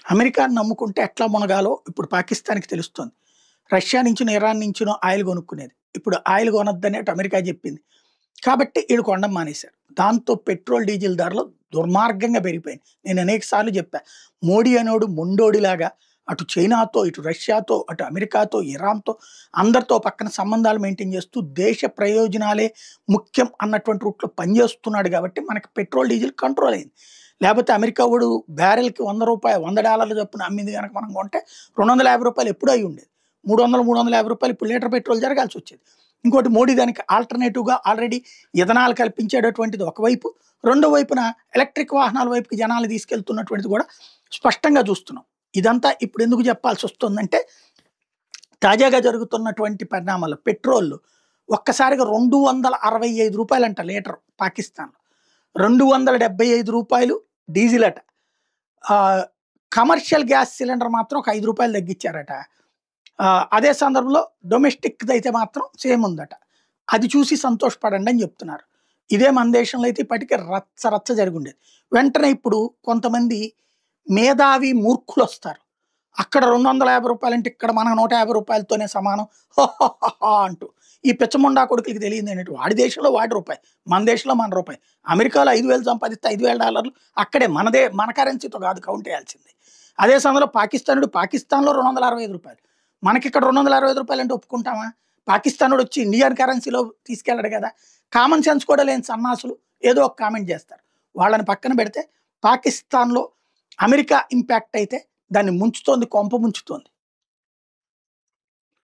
అమెరికాని నమ్ముకుంటే ఎట్లా మునగాలో ఇప్పుడు పాకిస్తాన్‌కి తెలుస్తోంది. రష్యా నుంచినో, ఇరాన్ నుంచినో ఆయిల్ కొనుక్కునేది. ఇప్పుడు ఆయిల్ కొనొద్దని అటు అమెరికా చెప్పింది. కాబట్టి ఈళ్ళు కొనడం మానేశారు. దాంతో పెట్రోల్, డీజిల్ ధరలు దుర్మార్గంగా పెరిగిపోయినాయి. నేను అనేక సార్లు చెప్పా. మోడీ అనేవాడు మొండోడిలాగా అటు చైనాతో, ఇటు రష్యాతో, అటు అమెరికాతో, ఇరాన్‌తో అందరితో పక్కన సంబంధాలు మెయింటైన్ చేస్తూ దేశ ప్రయోజనాలే ముఖ్యం అన్నటువంటి రూట్‌లో పనిచేస్తున్నాడు కాబట్టి మనకి పెట్రోల్, డీజిల్ కంట్రోల్ అయింది. లేపోతే అమెరికా వాడు బ్యారెల్‌కి $100 చొప్పున అమ్మింది గనక మనం కొంటే రూ. 250 ఎప్పుడో అయ్యుండేది. 300, $350 ఇప్పుడు లీటర్ పెట్రోల్ జరగాల్సొచ్చేది. ఇంకోటి మోడీ దానికి ఆల్టర్‌నేటివ్‌గా ఆల్రెడీ ఇథనాల్ కల్పించేటటువంటిది ఒకవైపు, రెండో వైపున ఎలక్ట్రిక్ వాహనాల వైపుకి జనాల్ని తీసుకెళ్తున్నటువంటిది కూడా స్పష్టంగా చూస్తున్నాం. ఇదంతా ఇప్పుడు ఎందుకు చెప్పాల్సొస్తుందంటే తాజాగా జరుగుతున్నటువంటి పరిణామాలు పెట్రోల్ ఒక్కసారిగా రూ. 265 లీటర్ పాకిస్తాన్‌లో. రూ. 275 డీజిల్ అట. ఆహ్, కమర్షియల్ గ్యాస్ సిలిండర్ మాత్రం ఒక రూ. 5 తగ్గించారట. అదే సందర్భంలో డొమెస్టిక్‌దైతే మాత్రం సేమ్ ఉందట. అది చూసి సంతోషపడండి అని చెప్తున్నారు. ఇదే మన దేశంలో అయితే ఇప్పటికే రచ్చ రచ్చ జరిగుండేది. వెంటనే ఇప్పుడు కొంతమంది మేధావి మూర్ఖులొస్తారు. అక్కడ రూ. 250 అంటే ఇక్కడ మన రూ. 150తోనే సమానం అంటూ. ఈ పిచ్చముండా కొడుకులకి తెలియదేంటంటే వాడి దేశంలో వాడి రూపాయి, మన దేశంలో మన రూపాయి. అమెరికాలో 5,000 సంపాదిస్తే $5,000 అక్కడే మన కరెన్సీతో కాదు కౌంట్ చేయాల్సింది. అదే సమయంలో పాకిస్తాన్‌లో రూ. 265. మనకిక్కడ రూ. 265 అంటే ఒప్పుకుంటామా? పాకిస్తానోడు వచ్చి ఇండియన్ కరెన్సీలో తీసుకెళ్ళడు కదా! కామన్ సెన్స్ కూడా లేని సన్నాసులు ఏదో ఒక కామెంట్ చేస్తారు. వాళ్ళని పక్కన పెడితే పాకిస్తాన్‌లో అమెరికా ఇంపాక్ట్ అయితే దాన్ని ముంచుతోంది, కొంప ముంచుతోంది.